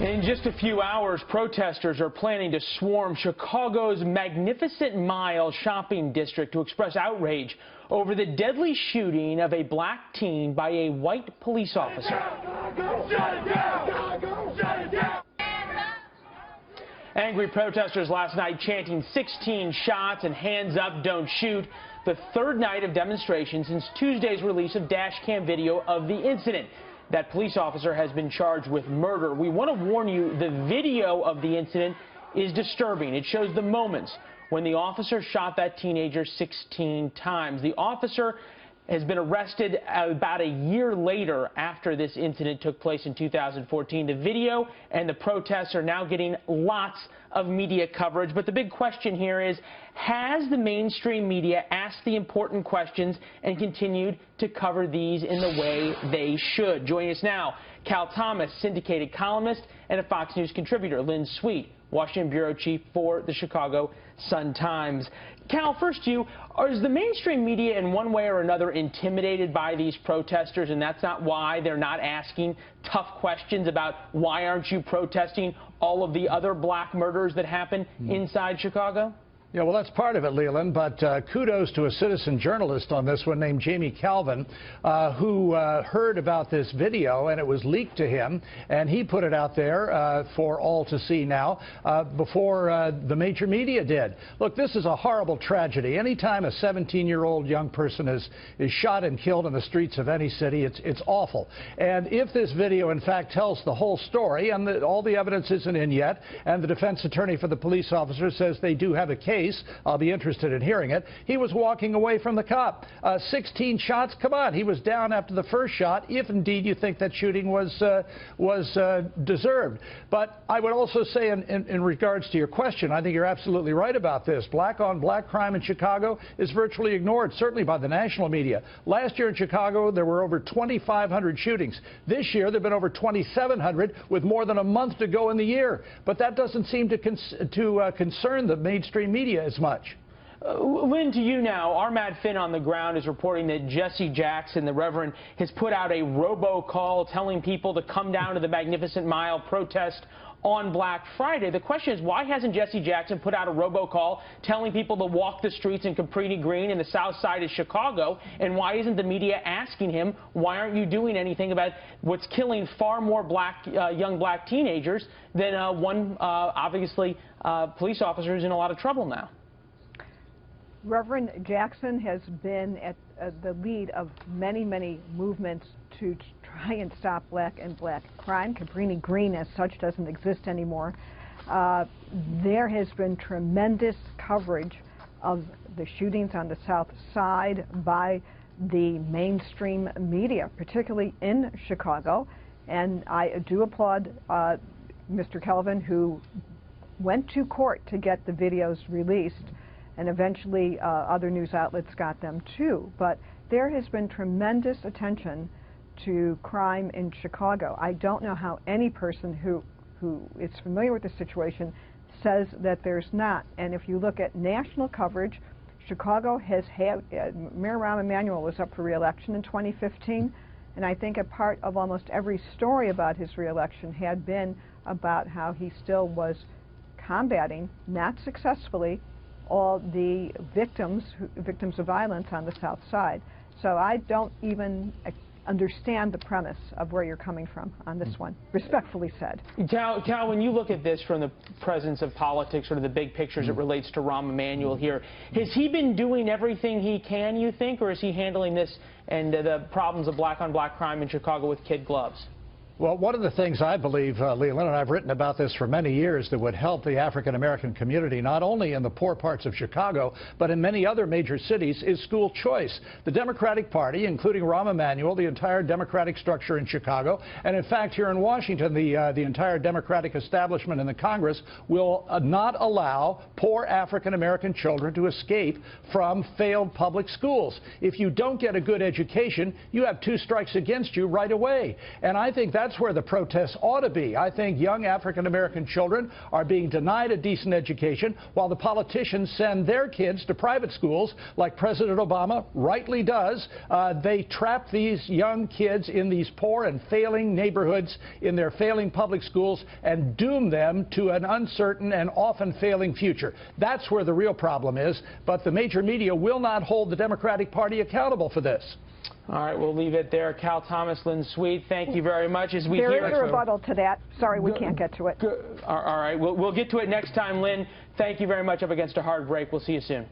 In just a few hours, protesters are planning to swarm Chicago's Magnificent Mile shopping district to express outrage over the deadly shooting of a black teen by a white police officer. Shut it down! Shut it down! Angry protesters last night chanting 16 shots and hands up, don't shoot, the third night of demonstrations since Tuesday's release of dash cam video of the incident. That police officer has been charged with murder. We want to warn you, the video of the incident is disturbing. It shows the moments when the officer shot that teenager 16 times. The officer has been arrested about a year later after this incident took place in 2014. The video and the protests are now getting lots of media coverage. But the big question here is, has the mainstream media asked the important questions and continued to cover these in the way they should? Joining us now, Cal Thomas, syndicated columnist and a Fox News contributor. Lynn Sweet, Washington bureau chief for the Chicago Sun-Times. Cal, first to you, is the mainstream media in one way or another intimidated by these protesters, and that's not why they're not asking tough questions about why aren't you protesting all of the other black murders that happen inside Chicago? Yeah, well, that's part of it, Leland, but kudos to a citizen journalist on this one named Jamie Calvin, who heard about this video, and it was leaked to him, and he put it out there for all to see now before the major media did. Look, this is a horrible tragedy. Anytime a 17-year-old young person is shot and killed in the streets of any city, it's awful. And if this video, in fact, tells the whole story, and all the evidence isn't in yet, and the defense attorney for the police officer says they do have a case, I'll be interested in hearing it. He was walking away from the cop. 16 shots, come on. He was down after the first shot, if indeed you think that shooting was deserved. But I would also say in regards to your question, I think you're absolutely right about this. Black-on-black crime in Chicago is virtually ignored, certainly by the national media. Last year in Chicago, there were over 2,500 shootings. This year, there have been over 2,700 with more than a month to go in the year. But that doesn't seem to concern the mainstream media as much. Lynn, to you now. Our Matt Finn on the ground is reporting that Jesse Jackson, the Reverend, has put out a robocall telling people to come down to the Magnificent Mile protest on Black Friday. The question is, why hasn't Jesse Jackson put out a robocall telling people to walk the streets in Cabrini Green in the south side of Chicago? And why isn't the media asking him, why aren't you doing anything about what's killing far more young black teenagers than obviously, police officer who's in a lot of trouble now? Reverend Jackson has been at the lead of many movements to try and stop black and black crime. Cabrini Green as such doesn't exist anymore. There has been tremendous coverage of the shootings on the south side by the mainstream media, particularly in Chicago. And I do applaud Mr. Kelvin, who went to court to get the videos released, and eventually other news outlets got them too. But there has been tremendous attention to crime in Chicago. I don't know how any person who is familiar with the situation says that there's not. And if you look at national coverage, Chicago has had, Mayor Rahm Emanuel was up for re-election in 2015, and I think a part of almost every story about his re-election had been about how he still was combating, not successfully, all the victims of violence on the south side. So I don't even understand the premise of where you're coming from on this one, respectfully said. Cal, when you look at this from the presence of politics, sort of the big picture as it relates to Rahm Emanuel here, has he been doing everything he can, you think, or is he handling this and the problems of black-on-black crime in Chicago with kid gloves? Well, one of the things I believe, Leland, and I've written about this for many years, that would help the African-American community, not only in the poor parts of Chicago, but in many other major cities, is school choice. The Democratic Party, including Rahm Emanuel, the entire Democratic structure in Chicago, and in fact here in Washington, the entire Democratic establishment in the Congress will not allow poor African-American children to escape from failed public schools. If you don't get a good education, you have 2 strikes against you right away. And I think that's that's where the protests ought to be. I think young African-American children are being denied a decent education while the politicians send their kids to private schools like President Obama rightly does. They trap these young kids in these poor and failing neighborhoods in their failing public schools and doom them to an uncertain and often failing future. That's where the real problem is, but the major media will not hold the Democratic Party accountable for this. All right, we'll leave it there. Cal Thomas, Lynn Sweet, thank you very much. As we There is a rebuttal to that. Sorry, we can't get to it. All right, we'll get to it next time, Lynn. Thank you very much. Up against a hard break. We'll see you soon.